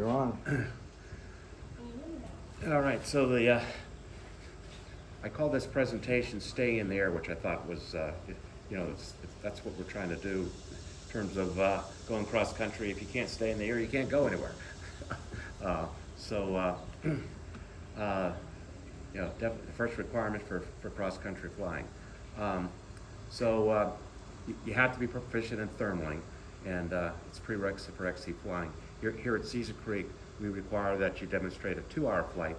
You're on. All right, so I call this presentation "Stay in the Air," which I thought was, that's what we're trying to do in terms of going cross country. If you can't stay in the air, you can't go anywhere. Definitely the first requirement for cross country flying. You have to be proficient in thermaling, and it's a prerequisite for XC flying. Here at Caesar Creek, we require that you demonstrate a 2-hour flight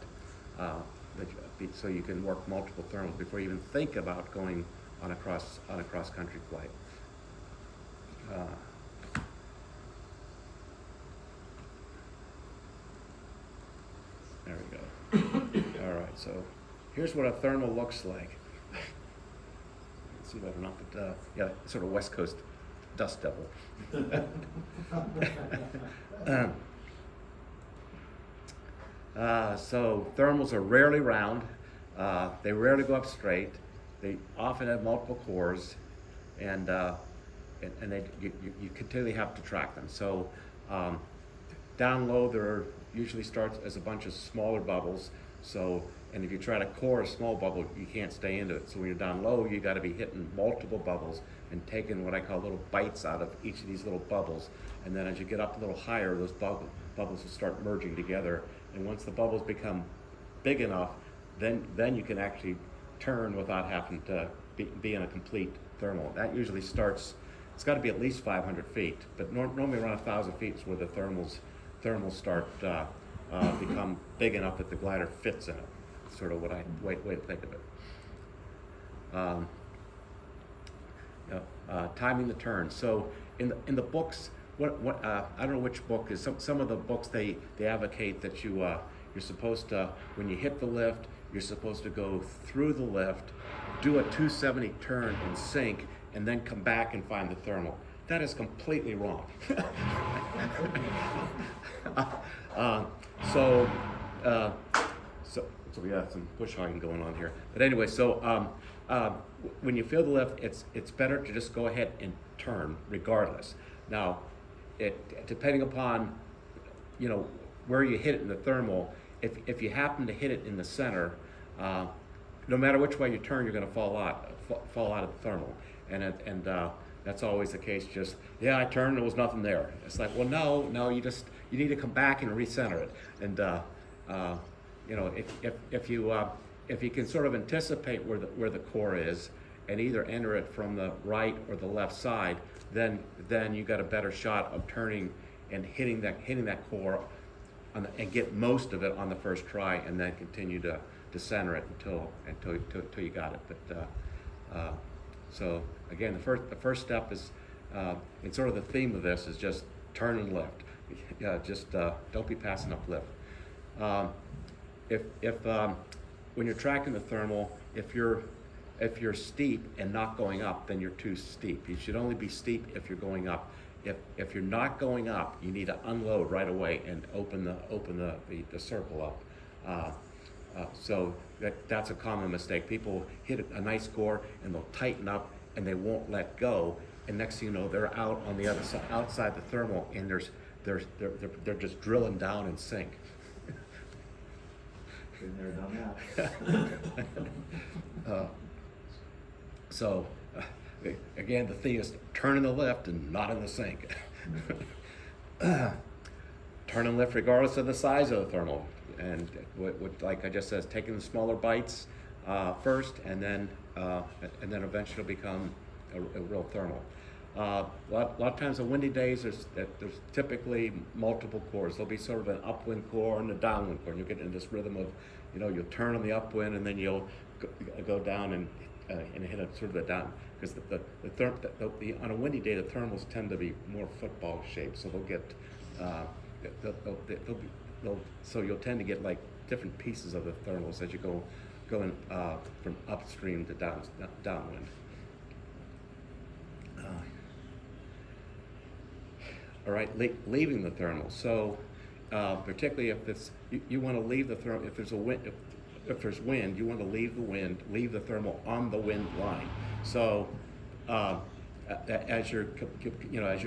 so you can work multiple thermals before you even think about going on a cross country flight. There we go. All right, so here's what a thermal looks like. See that or not, but yeah, sort of West Coast dust devil. So thermals are rarely round. They rarely go up straight. They often have multiple cores, and you continually have to track them. So down low, there usually starts as a bunch of smaller bubbles. And if you try to core a small bubble, you can't stay into it. So when you're down low, you got to be hitting multiple bubbles and taking what I call little bites out of each of these little bubbles. And then as you get up a little higher, those bubbles will start merging together. And once the bubbles become big enough, then you can actually turn without having to be in a complete thermal. That usually starts, it's got to be at least 500 feet, but normally around 1,000 feet is where the thermals start become big enough that the glider fits in it. Sort of what way to think of it. Timing the turn. So in the books, I don't know which book is. Some of the books they advocate that you're supposed to, when you hit the lift, you're supposed to go through the lift, do a 270 turn and sink, and then come back and find the thermal. That is completely wrong. So we got some bush hogging going on here. But anyway, when you feel the lift, it's better to just go ahead and turn regardless. Now, depending upon where you hit it in the thermal, if you happen to hit it in the center, no matter which way you turn, you're going to fall out of the thermal, and that's always the case. Just I turned, there was nothing there. It's like, well, no, you need to come back and recenter it, and if you can sort of anticipate where the core is and either enter it from the right or the left side, then you got a better shot of turning and hitting that core and get most of it on the first try, and then continue to center it until you got it. But so again, the first step is, and sort of the theme of this is just turn and lift. Just don't be passing up lift. If when you're tracking the thermal, if you're steep and not going up, then you're too steep. You should only be steep if you're going up. If you're not going up, you need to unload right away and open the circle up. So that's a common mistake. People hit a nice core and they'll tighten up and they won't let go. And next thing you know, they're out on the other side, outside the thermal, and they're just drilling down and sink. Been there, done that. Again, the thing is turn in the lift and not in the sink. Turn and lift regardless of the size of the thermal, and what like I just said, taking the smaller bites first, and then eventually it'll become a real thermal. A lot of times on windy days, there's typically multiple cores. There'll be sort of an upwind core and a downwind core, and you'll get in this rhythm of, you'll turn on the upwind and then you'll go down and hit a sort of a down, because on a windy day the thermals tend to be more football shaped, so they'll get so you'll tend to get like different pieces of the thermals as you going from upstream to downwind. All right, leaving the thermal. So particularly if you want to leave the thermal, if there's wind, you want to leave the thermal on the wind line. So as you're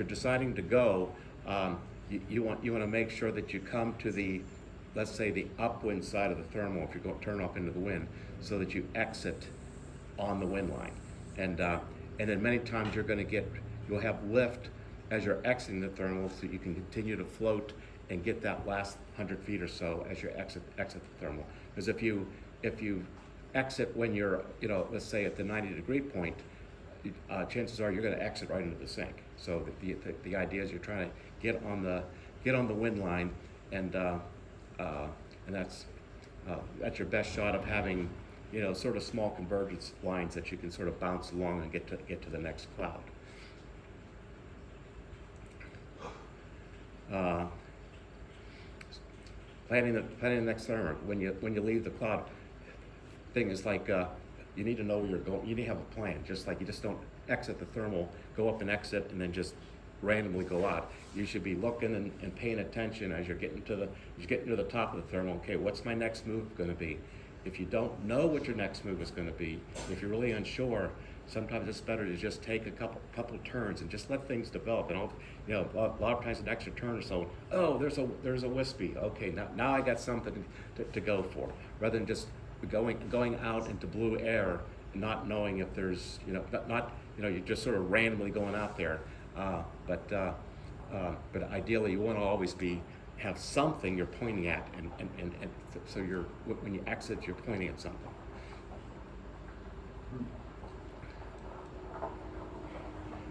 deciding to go, you want to make sure that you come to the, let's say, the upwind side of the thermal if you're going to turn off into the wind, so that you exit on the wind line. And then many times you'll have lift as you're exiting the thermal, so you can continue to float and get that last 100 feet or so as you exit the thermal. Because if you exit when you're, let's say at the 90-degree point, chances are you're going to exit right into the sink. So the idea is you're trying to get on the wind line, and that's your best shot of having sort of small convergence lines that you can sort of bounce along and get to the next cloud. Planning the next thermal. When you leave the cloud, thing is like you need to know where you're going. You need to have a plan. Just like you just don't exit the thermal, go up and exit, and then just randomly go out. You should be looking and paying attention as you're getting to the top of the thermal. Okay, what's my next move going to be? If you don't know what your next move is going to be, if you're really unsure, sometimes it's better to just take a couple turns and just let things develop. And a lot of times an extra turn or so, oh, there's a wispy. Okay, now I got something to go for, rather than just going out into blue air and not knowing if there's you're just sort of randomly going out there. But ideally you want to always have something you're pointing at, and so when you exit, you're pointing at something.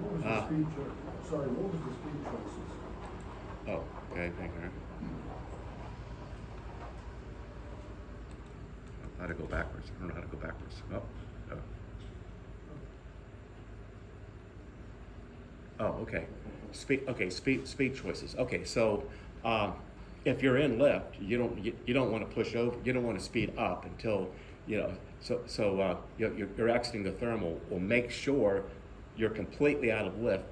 What was the speed choice? Sorry, what was the speed choices? Oh, okay, thank you. How to go backwards? I don't know how to go backwards. Okay. Speed choices. Okay, so if you're in lift, you don't want to push over. You don't want to speed up until So you're exiting the thermal. Well, make sure you're completely out of lift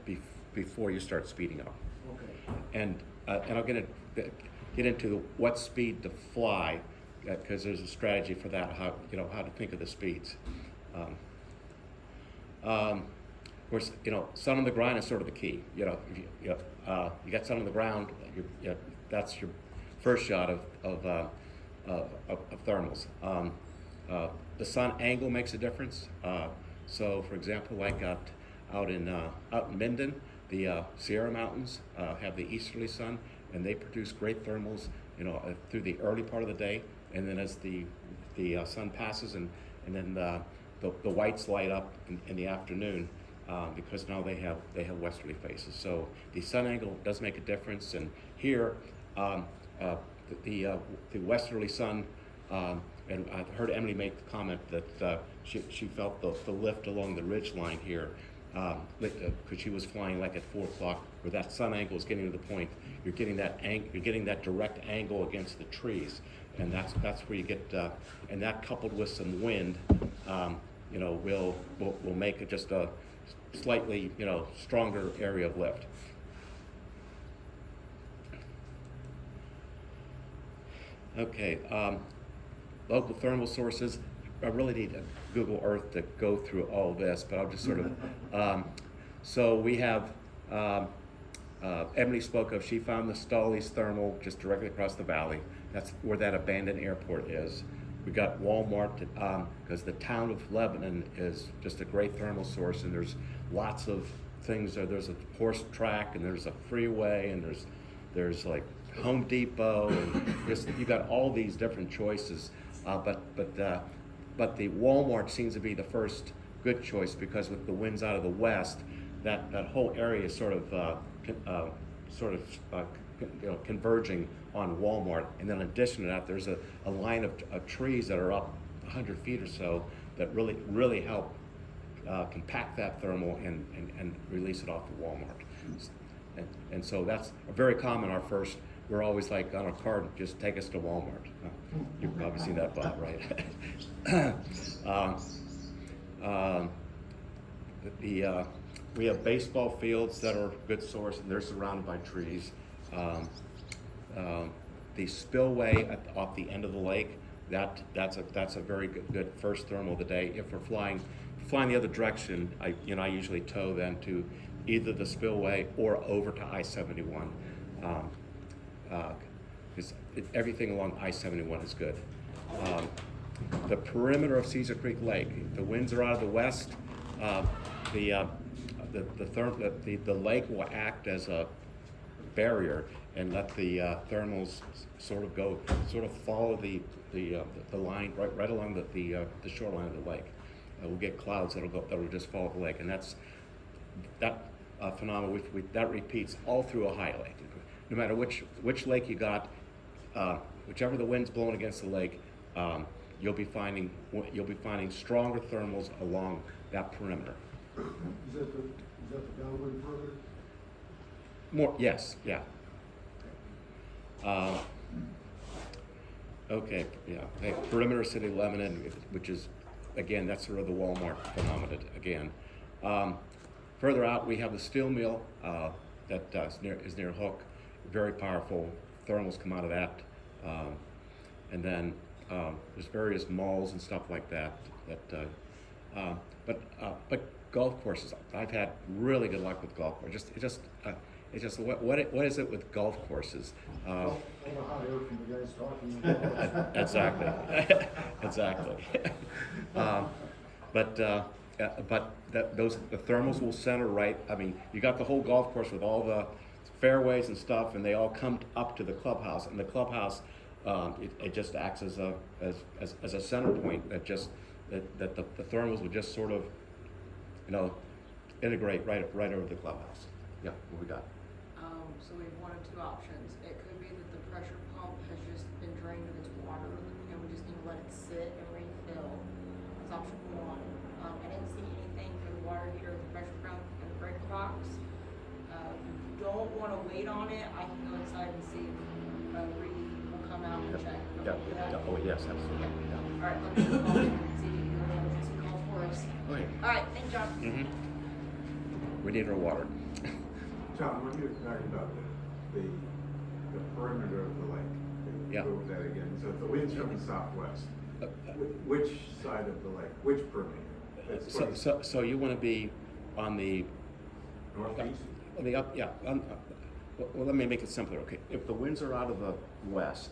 before you start speeding up. Okay. And I'm going to get into what speed to fly, because there's a strategy for that. How to think of the speeds. Of course, sun on the ground is sort of the key. If you got sun on the ground, that's your first shot of thermals. The sun angle makes a difference. So, for example, like out in Minden, the Sierra Mountains have the easterly sun, and they produce great thermals, through the early part of the day, and then as the sun passes, and then the whites light up in the afternoon, because now they have westerly faces. So the sun angle does make a difference, and here the westerly sun. And I heard Emily make the comment that she felt the lift along the ridge line here, because she was flying like at 4 o'clock, where that sun angle is getting to the point. You're getting that direct angle against the trees, and that's where you get. And that coupled with some wind, will make it just a slightly stronger area of lift. Okay. Local thermal sources. I really need Google Earth to go through all this, but I'll just sort of. So we have, Emily spoke of, she found the Stolly's thermal just directly across the valley. That's where that abandoned airport is. We got Walmart, because the town of Lebanon is just a great thermal source, and there's lots of things there. There's a horse track, and there's a freeway, and there's like Home Depot, and just, you got all these different choices. But the Walmart seems to be the first good choice, because with the winds out of the west, that whole area is sort of converging on Walmart. And then in addition to that, there's a line of trees that are up 100 feet or so that really help compact that thermal and release it off of Walmart. And so that's very common. We're always like on a card, just take us to Walmart. You've probably seen that, Bob, right? We have baseball fields that are a good source, and they're surrounded by trees. The spillway off the end of the lake, that's a very good first thermal of the day. If we're flying the other direction, I usually tow then to either the spillway or over to I-71. Because everything along I-71 is good. The perimeter of Caesar Creek Lake, if the winds are out of the west, the lake will act as a barrier and let the thermals sort of follow the line right along the shoreline of the lake. We'll get clouds that'll just follow the lake, and that phenomenon that repeats all through Ohio Lake. No matter which lake you got, whichever the wind's blowing against the lake, you'll be finding stronger thermals along that perimeter. Is that the downwind perimeter? More, yes, yeah. Okay, yeah. Hey, perimeter city Lebanon, which is, again, that's sort of the Walmart phenomenon again. Further out, we have the steel mill that is near Hook. Very powerful. Thermals come out of that. And then there's various malls and stuff like that. But golf courses, I've had really good luck with golf courses. It's just what is it with golf courses? All the hot air from the guys talking about. Exactly, exactly. But the thermals will center right. I mean, you got the whole golf course with all the fairways and stuff, and they all come up to the clubhouse, and the clubhouse it just acts as a center point that the thermals will just sort of integrate right over the clubhouse. Yeah, what we got? So we have one of two options. It could be that the pressure pump has just been drained of its water and we just need to let it sit and refill. That's option one. I didn't see anything for the water heater, the pressure pump, and the breaker box. If you don't want to wait on it, I can go inside and see if Reedy will come out and check. Yeah. Oh, yes, absolutely. Yeah. All right, let me go call him and see if he can go down and do some calls for us. Okay. All right, thanks, John. Mm-hmm. We need our water. John, when you were talking about the perimeter of the lake, Yeah. go over that again. So if the wind's from the southwest, which side of the lake, which perimeter? That's So you want to be on the northeast? on the up, yeah. Well, let me make it simpler. Okay, if the winds are out of the west,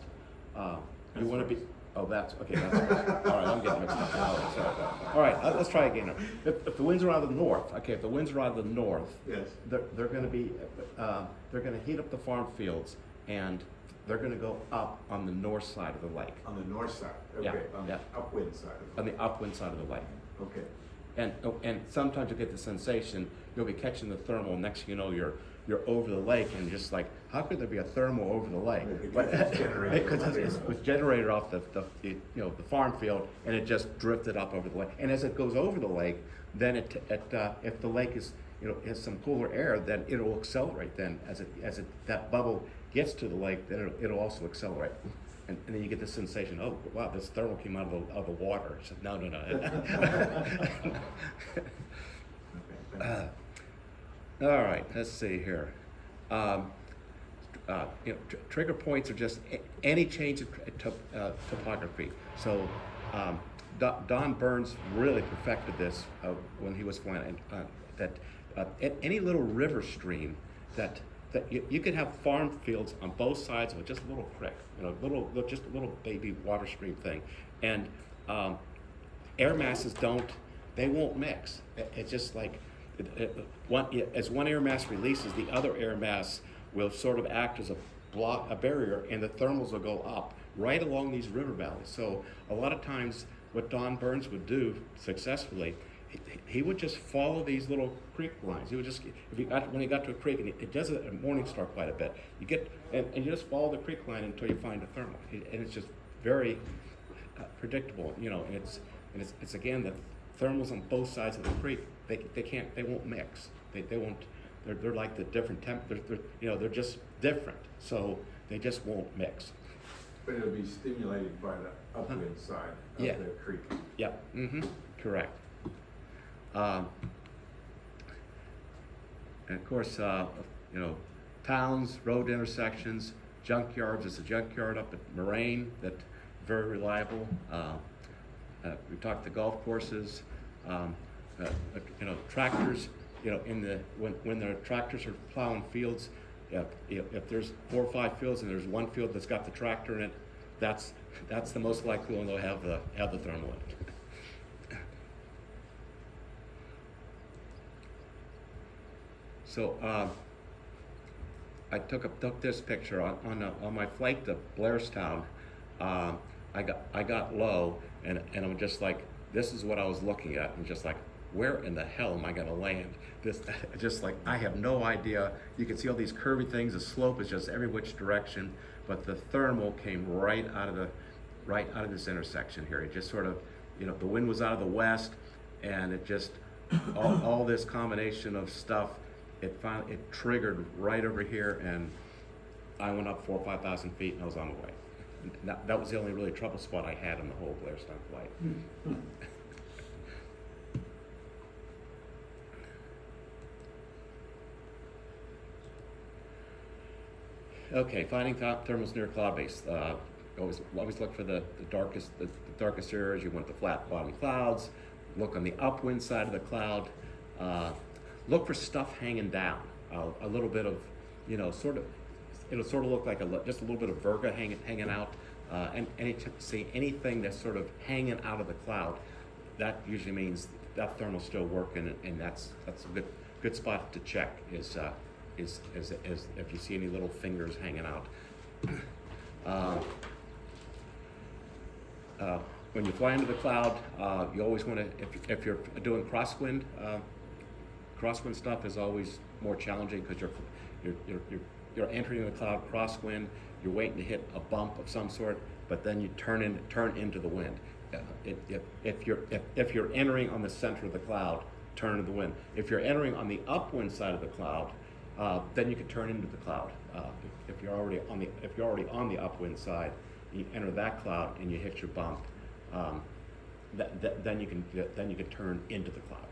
you want to be. Oh, that's okay. That's all right. I'm getting mixed up. All right, let's try again. If the winds are out of the north, okay. If the winds are out of the north, Yes. they're going to be they're going to heat up the farm fields, and they're going to go up on the north side of the lake, On the north side, okay, Yeah, on yeah. the upwind side of on the upwind side of the lake. Okay. And sometimes you get the sensation you'll be catching the thermal. Next thing you know, you're over the lake, and you're just like, how could there be a thermal over the lake? Because it's generated. Because it was generated off the farm field, and it just drifted up over the lake. And as it goes over the lake, then if the lake is has some cooler air, then it'll accelerate. Then as that bubble gets to the lake, then it'll also accelerate. And then you get this sensation, oh wow, this thermal came out of the water. So, no. Okay, thank you. All right, let's see here. Trigger points are just any change in topography. So Don Burns really perfected this when he was flying. That any little river stream that you could have farm fields on both sides of just a little creek, just a little baby water stream thing, and air masses won't mix. It's just like as one air mass releases, the other air mass will sort of act as a barrier, and the thermals will go up right along these river valleys. So a lot of times, what Don Burns would do successfully, he would just follow these little creek lines. He would just, when he got to a creek, and it does it at Morningstar quite a bit. You get and you just follow the creek line until you find a thermal, and it's just very predictable. And it's again the thermals on both sides of the creek. They won't mix. They won't. They're like the different they're just different. So they just won't mix. But it'll be stimulated by the upwind side of Yeah. the creek. Yeah. Mm-hmm. Correct. And of course, towns, road intersections, junkyards. There's a junkyard up at Moraine that's very reliable. We talked the golf courses. Tractors. When the tractors are plowing fields, if there's 4 or 5 fields and there's one field that's got the tractor in it, that's the most likely one they'll have the thermal in it. So I took this picture on my flight to Blairstown. I got low, and I'm just like, this is what I was looking at, and just like, where in the hell am I going to land? This, just like, I have no idea. You can see all these curvy things. The slope is just every which direction, but the thermal came right out of this intersection here. It just sort of, the wind was out of the west, and it just all this combination of stuff. It triggered right over here, and I went up 4,000 or 5,000 feet, and I was on my way. That was the only really trouble spot I had in the whole Blairstown flight. Okay, finding thermals near cloud base. Always look for the darkest areas. You want the flat bottom clouds. Look on the upwind side of the cloud. Look for stuff hanging down. A little bit of, it'll sort of look like just a little bit of verga hanging out. And see anything that's sort of hanging out of the cloud, that usually means that thermal's still working, and that's a good spot to check. Is if you see any little fingers hanging out. When you fly into the cloud, you always want to, if you're doing crosswind stuff is always more challenging because you're entering the cloud crosswind. You're waiting to hit a bump of some sort, but then you turn into the wind. If you're entering on the center of the cloud, turn into the wind. If you're entering on the upwind side of the cloud, then you can turn into the cloud. If you're already on the upwind side, you enter that cloud and you hit your bump. Then you can turn into the cloud.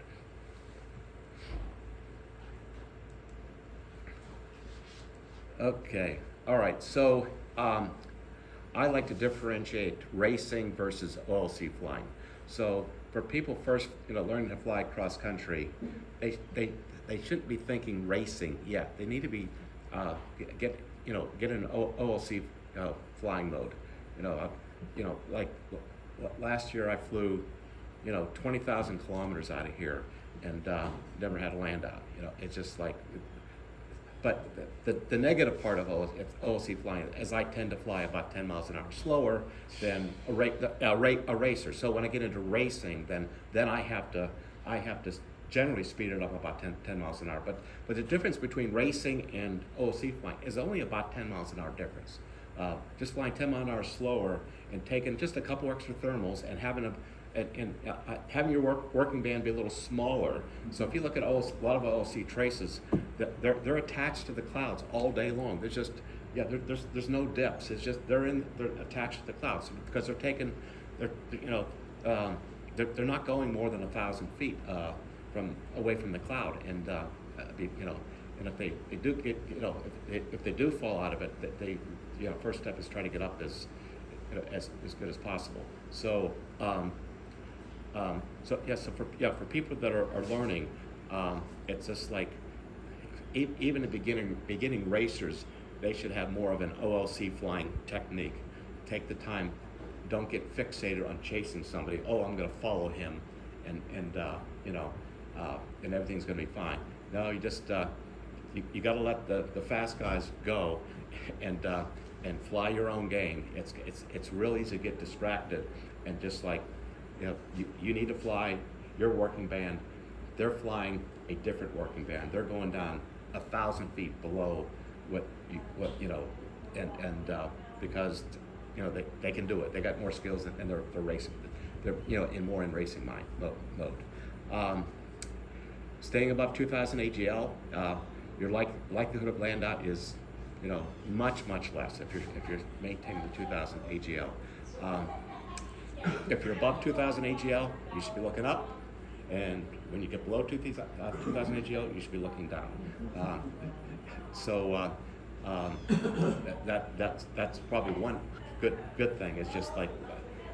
Okay. All right. So I like to differentiate racing versus OLC flying. So for people first, learning to fly cross country, they shouldn't be thinking racing yet. They need to be get in OLC flying mode. Like last year I flew 20,000 kilometers out of here and never had a land out. It's just like. But the negative part of OLC flying is I tend to fly about 10 miles an hour slower than a racer. So when I get into racing, then I have to generally speed it up about 10 miles an hour. But the difference between racing and OLC flying is only about 10 miles an hour difference. Just flying 10 miles an hour slower and taking just a couple extra thermals and having having your working band be a little smaller. So if you look at a lot of OLC traces, they're attached to the clouds all day long. There's just there's no dips. It's just they're attached to the clouds because they're not going more than 1,000 feet away from the cloud, and and if they do get if they do fall out of it, they first step is try to get up as good as possible. So. So for people that are learning, it's just like even the beginning racers, they should have more of an OLC flying technique. Take the time, don't get fixated on chasing somebody. Oh, I'm going to follow him, and everything's going to be fine. No, you just you got to let the fast guys go, and fly your own game. It's real easy to get distracted, and just like. You need to fly your working band. They're flying a different working band. They're going down 1,000 feet below because they can do it. They got more skills and they're racing. They're in racing mode. Staying above 2,000 AGL, your likelihood of land out is much less if you're maintaining the 2,000 AGL. If you're above 2,000 AGL, you should be looking up, and when you get below 2,000 AGL, you should be looking down. That's probably one good thing. It's just like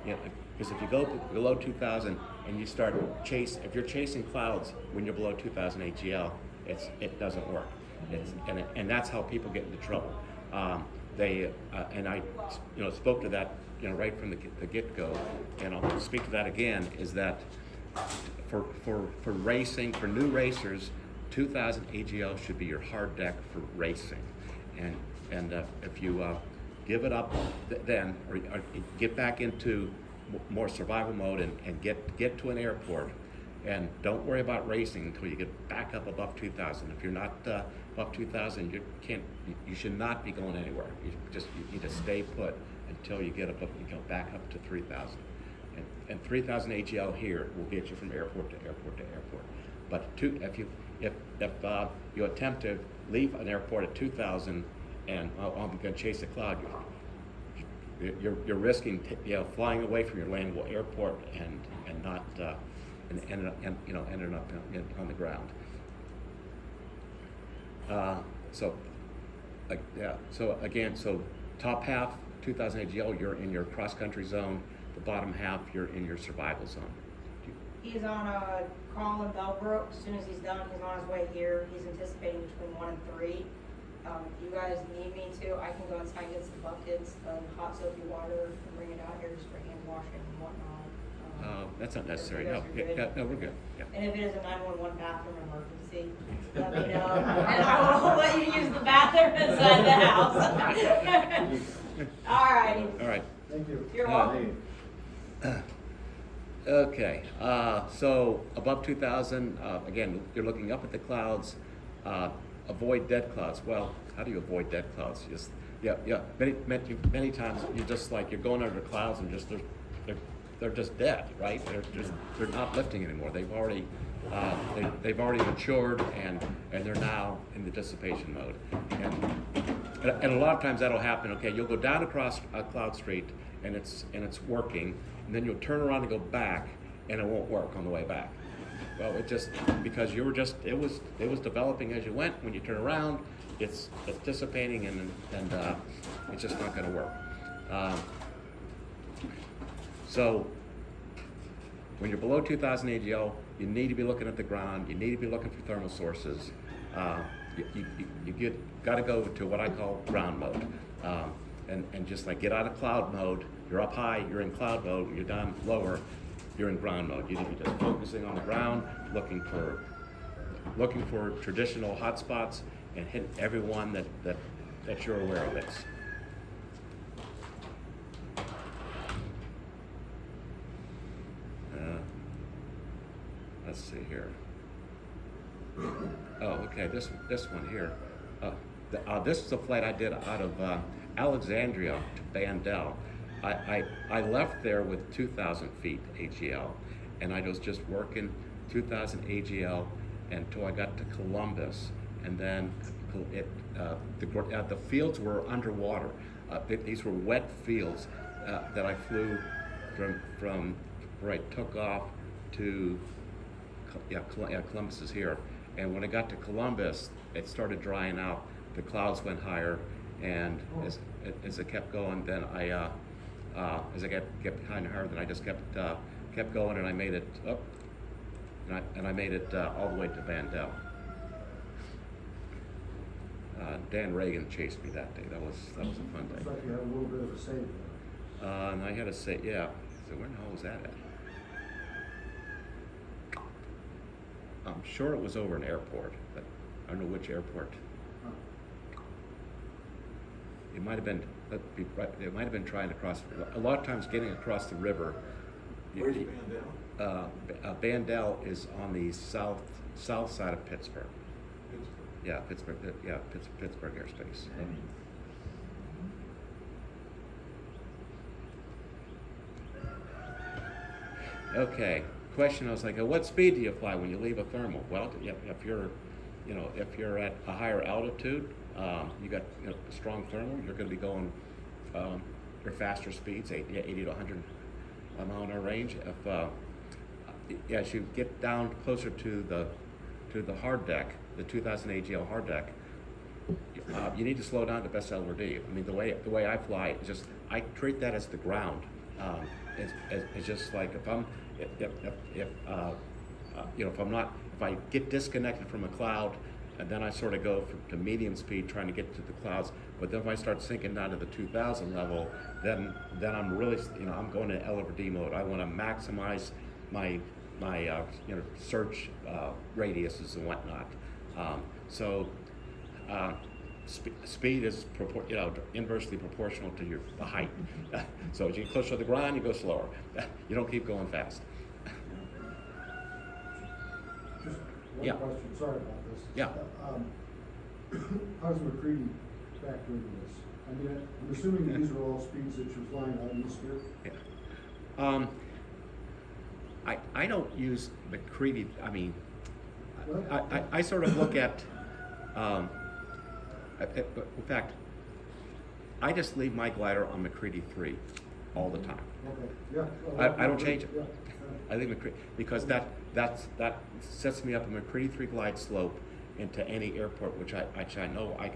because if you go below 2,000 and you start if you're chasing clouds when you're below 2,000 AGL, it doesn't work. And that's how people get into trouble. And I spoke to that right from the get-go, and I'll speak to that again. Is that for racing, for new racers, 2000 AGL should be your hard deck for racing, and if you give it up then, or get back into more survival mode and get to an airport, and don't worry about racing until you get back up above 2000. If you're not above 2000, you should not be going anywhere. You need to stay put until you get back up to 3000. And 3000 AGL here will get you from airport to airport to airport. But if you attempt to leave an airport at 2000 and I'm going to chase a cloud, you're risking flying away from your landable airport and not ending up on the ground. So top half 2000 AGL, you're in your cross country zone. The bottom half, you're in your survival zone. He's on a call in Bellbrook. As soon as he's done, he's on his way here. He's anticipating between 1 and 3. If you guys need me to, I can go inside and get some buckets of hot soapy water and bring it out here just for hand washing and whatnot. That's not necessary. You No, guys are good? no, we're good. Yeah. And if it is a 911 bathroom emergency, let me know. And I will let you use the bathroom inside the house. All righty. All right. Thank you. You're welcome. Okay, so above 2000, again, you're looking up at the clouds. Avoid dead clouds. Well, how do you avoid dead clouds? Many times you're going under the clouds and they're just dead, right? They're not lifting anymore. They've already matured and they're now in the dissipation mode. And a lot of times that'll happen. Okay, you'll go down across Cloud Street and it's working, and then you'll turn around and go back, and it won't work on the way back. Well, it just because it was developing as you went. When you turn around, it's dissipating, and it's just not going to work. So when you're below 2000 AGL, you need to be looking at the ground. You need to be looking for thermal sources. You got to go to what I call ground mode, and just like get out of cloud mode. You're up high, you're in cloud mode. You're down lower, you're in ground mode. You need to be just focusing on the ground, looking for traditional hotspots, and hit every one that you're aware of. Let's see here. Oh, okay. This one here. This is a flight I did out of Alexandria to Bandel. I left there with 2,000 feet AGL, and I was just working 2,000 AGL until I got to Columbus, and then the fields were underwater. These were wet fields that I flew from where I took off to Columbus is here. And when I got to Columbus, it started drying out. The clouds went higher, and as it kept going, then as I kept behind her, then I just kept going, and I made it up, and I made it all the way to Bandel. Dan Reagan chased me that day. That was a fun day. Looks like you had a little bit of a save there. And I had to say, yeah. So where the hell was that at? I'm sure it was over an airport, but I don't know which airport. It might have been. It might have been trying to cross. A lot of times, getting across the river. Where's Bandel? Bandel is on the south side of Pittsburgh. Pittsburgh. Yeah, Pittsburgh. Yeah, Pittsburgh airspace. Okay. Question: I was like, what speed do you fly when you leave a thermal? Well, if you're at a higher altitude, you got a strong thermal, you're going to be going your faster speeds, 80 to 100 mile an hour range. As you get down closer to the hard deck, the 2000 AGL hard deck, you need to slow down to best LRD. I mean, the way I fly, I treat that as the ground. It's just like if I get disconnected from a cloud, and then I sort of go to medium speed trying to get to the clouds. But then if I start sinking down to the 2,000 level, then I'm really, I'm going into LRD mode. I want to maximize my search radiuses and whatnot. Speed is inversely proportional to the height. So as you get closer to the ground, you go slower. You don't keep going fast. Just one Yeah. question, sorry about this. Yeah. How does McCready factor into this? I mean, I'm assuming these are all speeds that you're flying out east here? Yeah. I don't use McCready. I mean, I sort of look at. In fact, I just leave my glider on McCready 3 all the time. Okay, yeah. Well, I don't change it. Yeah. I think McCready, because that sets me up a McCready 3 glide slope into any airport, which I know I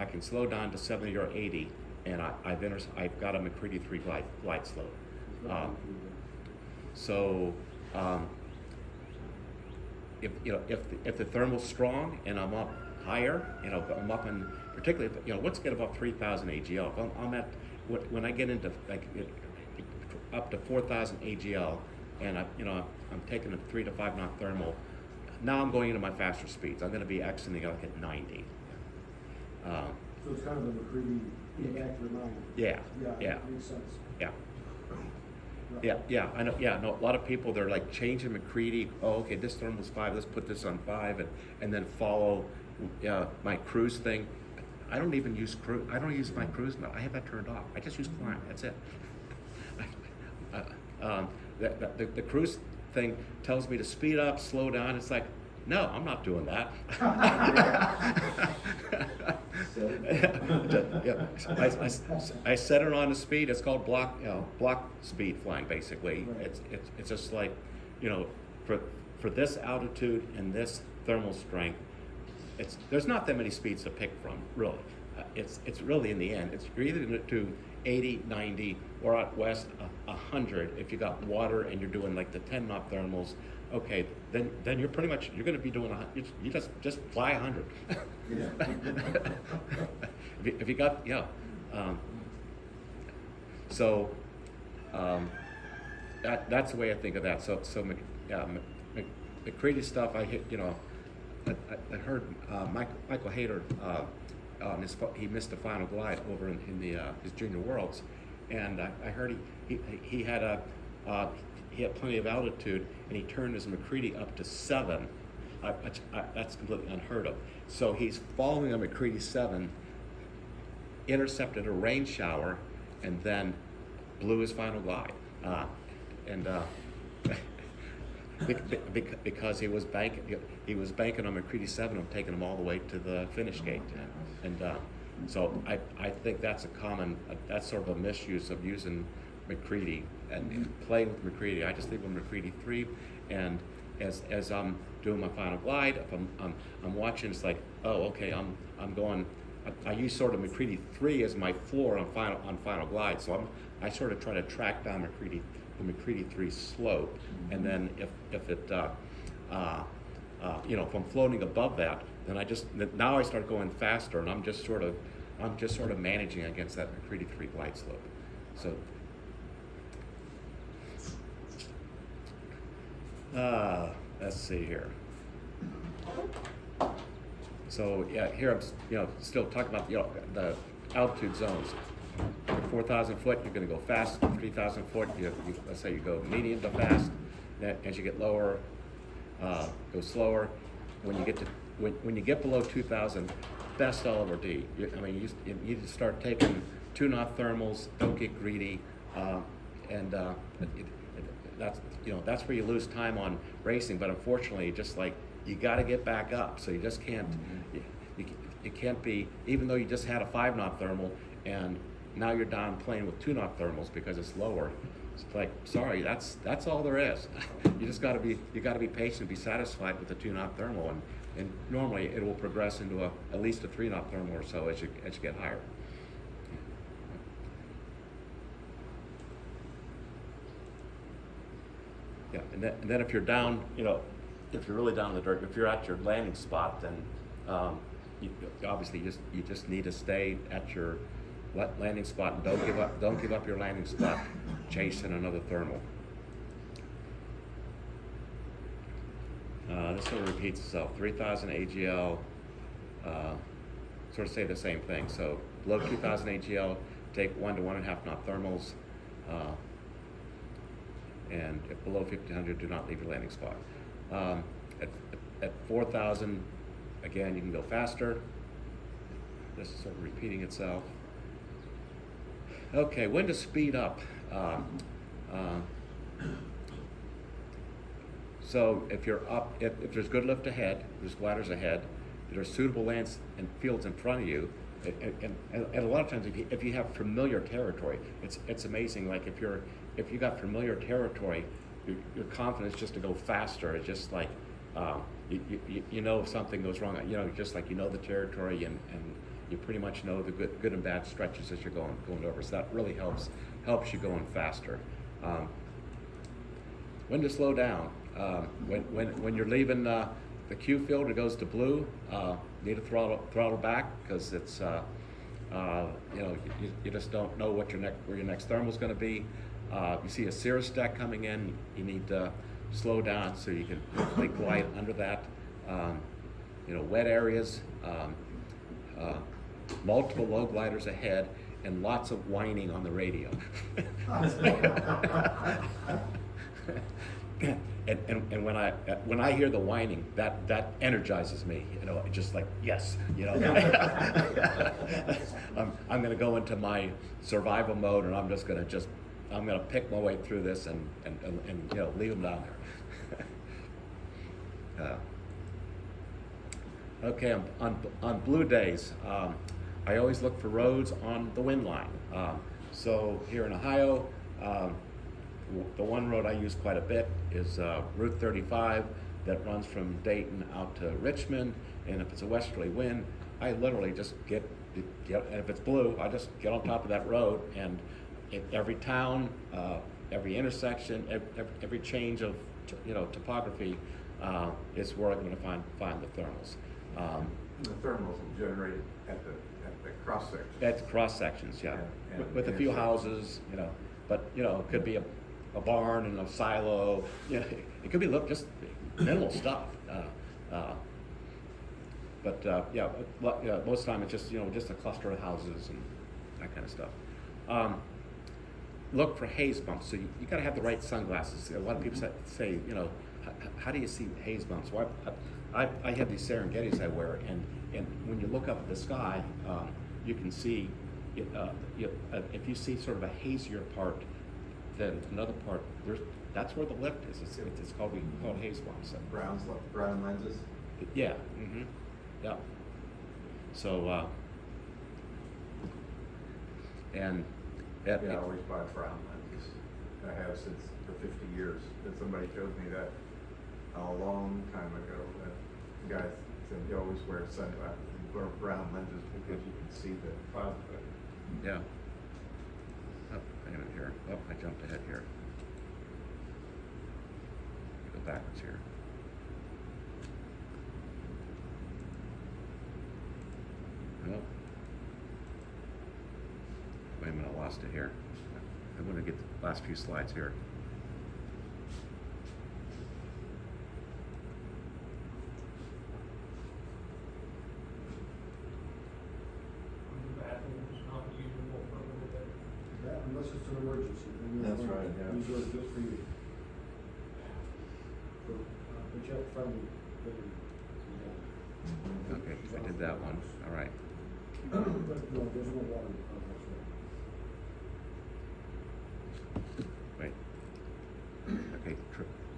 can slow down to 70 or 80, and I've got a McCready 3 glide slope. If the thermal's strong and I'm up higher, I'm up in, particularly if, let's get above 3,000 AGL. If I'm at, when I get into up to 4,000 AGL, and I'm taking a 3 to 5 knot thermal. Now I'm going into my faster speeds. I'm going to be exiting like at 90. So it's kind of a McCready in the back of your mind. Yeah. Makes sense. Yeah. I know. Yeah, no. A lot of people, they're like changing McCready. Oh, okay, this thermal's 5. Let's put this on 5, and then follow my cruise thing. I don't even use cruise. I don't use my cruise mode. I have that turned off. I just use climb. That's it. The cruise thing tells me to speed up, slow down. It's like, no, I'm not doing that. I set it on the speed. It's called block speed flying. Basically, Right. it's just like, for this altitude and this thermal strength, there's not that many speeds to pick from, really. It's really in the end, you're either going to do 80, 90, or out west 100 if you got water and you're doing like the 10 knot thermals. Okay, then you're pretty much, you're going to be doing you just fly 100. if you got that's the way I think of that. McCready stuff. I heard Michael Hayter. He missed the final glide over in his junior worlds, and I heard he had plenty of altitude, and he turned his McCready up to 7. That's completely unheard of. So he's following a McCready 7, intercepted a rain shower, and then blew his final glide, because he was banking on McCready 7 of taking him all the way to the finish gate, so I think that's that's sort of a misuse of using McCready and playing with McCready. I just leave with McCready 3, and as I'm doing my final glide, if I'm watching, it's like, oh, okay, I'm going. I use sort of McCready 3 as my floor on final glide, so I sort of try to track down the McCready 3 slope, and then if I'm floating above that, then now I start going faster, and I'm just sort of managing against that McCready 3 glide slope. So let's see here. So yeah, here I'm still talking about the altitude zones. At 4,000 foot, you're going to go fast. 3,000 foot, let's say you go medium to fast. Then as you get lower, go slower. When you get below 2,000, best LRD. You need to start taking 2 knot thermals. Don't get greedy, that's where you lose time on racing. But unfortunately, just like you got to get back up, so you just can't. You can't be, even though you just had a 5 knot thermal and now you're down playing with 2 knot thermals because it's lower. It's like, sorry, that's all there is. You got to be patient, be satisfied with the 2 knot thermal, and normally it will progress into at least a 3 knot thermal or so as you get higher. Yeah, and then if you're down, if you're really down in the dirt, if you're at your landing spot, then Obviously you just need to stay at your landing spot and don't give up your landing spot chasing another thermal. This sort of repeats itself. 3,000 AGL, sort of say the same thing. So below 2,000 AGL, take 1 to 1.5 knot thermals, and if below 1,500, do not leave your landing spot. At 4,000, again, you can go faster. This is sort of repeating itself. Okay, when to speed up. So if you're up, if there's good lift ahead, there's gliders ahead, there's suitable lands and fields in front of you, and a lot of times if you have familiar territory, it's amazing. Like if you got familiar territory, your confidence just to go faster. It's just like you know if something goes wrong, just like you know the territory and you pretty much know the good and bad stretches as you're going over. So that really helps you going faster. When to slow down. When you're leaving the Q field, it goes to blue. Need to throttle back because it's you just don't know where your next thermal is going to be. You see a cirrus stack coming in, you need to slow down so you can hopefully glide under that. Wet areas, multiple low gliders ahead, and lots of whining on the radio. And when I hear the whining, that energizes me. Just like yes, I'm going to go into my survival mode, and I'm going to pick my way through this and leave them down there. Okay, on blue days, I always look for roads on the wind line. So here in Ohio, the one road I use quite a bit is Route 35 that runs from Dayton out to Richmond, and if it's a westerly wind, I literally just get and if it's blue, I just get on top of that road, and every town, every intersection, every change of topography is where I'm going to find the thermals. The thermals will generate at the cross section. At the cross sections, yeah, And with a few houses, but it could be a barn and a silo. It could be just minimal stuff. But most of the time it's just a cluster of houses and that kind of stuff. Look for haze bumps. So you got to have the right sunglasses. A lot of people say, how do you see haze bumps? Well, I have these Serengetis I wear, and when you look up at the sky, you can see if you see sort of a hazier part than another part. That's where the lift is. It's called haze bumps. Brown lenses. Yeah. Mm-hmm. Yeah. So I always buy brown lenses. I have since for 50 years. And somebody showed me that a long time ago. That guy said you always wear sunglasses and wear brown lenses because you can see the cloud effect. yeah. Oh, hang on here. Oh, I jumped ahead here. Go backwards here. Well, wait a minute, I lost it here. I want to get the last few slides here. Unless it's an emergency. Then That's right, yeah. These are just for you. But you have to find the. Okay, I did that one. All right. But no, there's no water. Wait. Okay,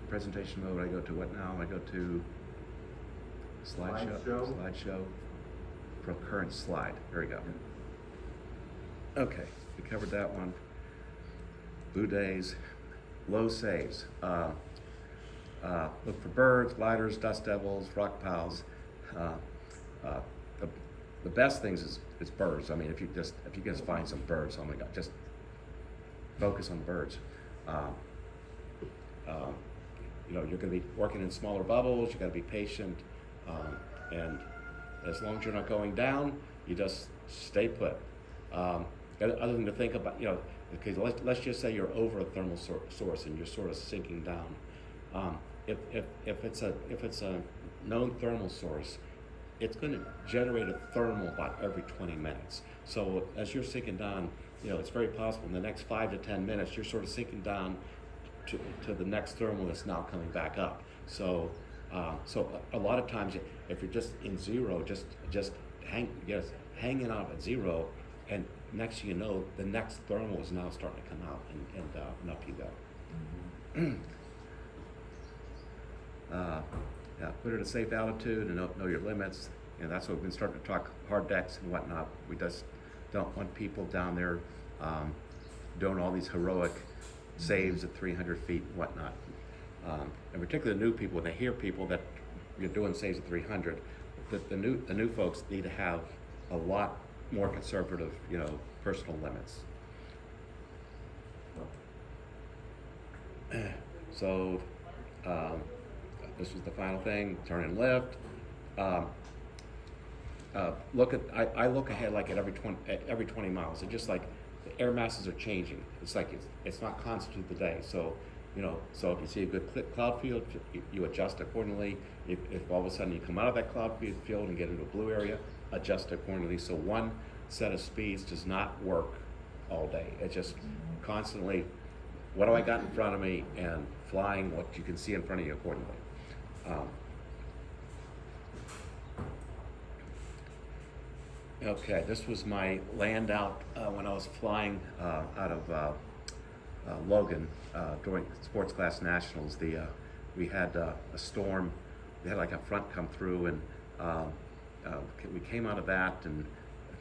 presentation mode. I go to what now? I go to slideshow. Slideshow. From current slide. There we go. Okay, we covered that one. Blue days, low saves. Look for birds, gliders, dust devils, rock pals. The best things is birds. I mean, if you just find some birds, oh my God, just focus on birds. You're going to be working in smaller bubbles. You got to be patient, and As long as you're not going down, you just stay put. Other than to think about, because let's just say you're over a thermal source and you're sort of sinking down. If it's a known thermal source, it's going to generate a thermal about every 20 minutes. So as you're sinking down, it's very possible in the next 5 to 10 minutes you're sort of sinking down to the next thermal that's now coming back up. So a lot of times if you're just in zero, just hanging out at zero, and next thing you know, the next thermal is now starting to come out, and up you go. Yeah, put it at a safe altitude and know your limits. That's what we've been starting to talk hard decks and whatnot. We just don't want people down there doing all these heroic saves at 300 feet and whatnot. And particularly new people, when they hear people that you're doing saves at 300, the new folks need to have a lot more conservative, personal limits. So this was the final thing, turn and lift. I look ahead like at every 20 miles. It's just like the air masses are changing. It's like it's not constant through the day. So so if you see a good cloud field, you adjust accordingly. If all of a sudden you come out of that cloud field and get into a blue area, adjust accordingly. So one set of speeds does not work all day. It's just constantly, what do I got in front of me, and flying what you can see in front of you accordingly. Okay, this was my land out when I was flying out of Logan during Sports Class Nationals. We had a storm. We had like a front come through, and we came out of that, and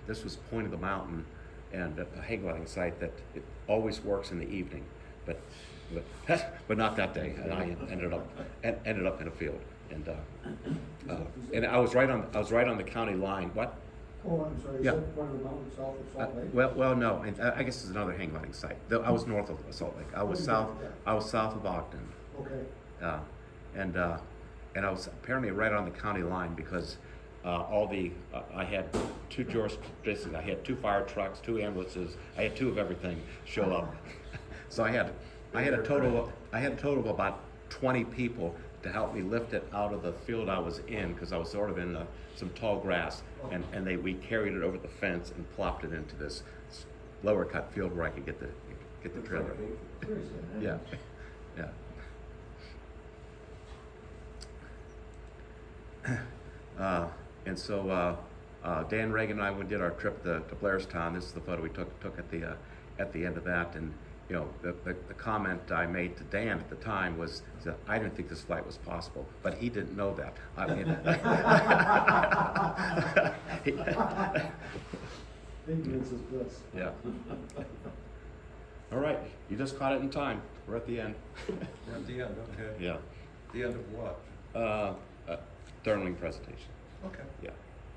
this was Point of the Mountain, and a hang gliding site that it always works in the evening, but not that day. And I ended up in a field, and I was right on the county line. What? Oh, I'm sorry, is Yeah. that one of the mountains south of Salt Lake? Well, no. And I guess it's another hang gliding site. Though I was north of Salt Lake. I was south of Ogden. Okay. And I was apparently right on the county line because I had 2 jurisdictions. I had 2 fire trucks, 2 ambulances. I had 2 of everything show up. So I had a total of about 20 people to help me lift it out of the field I was in, because I was sort of in some tall grass, and we carried it over the fence and plopped it into this lower cut field where I could get the trailer. Yeah, yeah. And so Dan Reagan and I did our trip to Blairstown. This is the photo we took at the end of that, and the comment I made to Dan at the time was that I didn't think this flight was possible, but he didn't know that. I mean, Ignorance is bliss. yeah. All right, you just caught it in time. We're at the end. At the end, okay. Yeah. The end of what? Thermaling presentation. Okay. Yeah.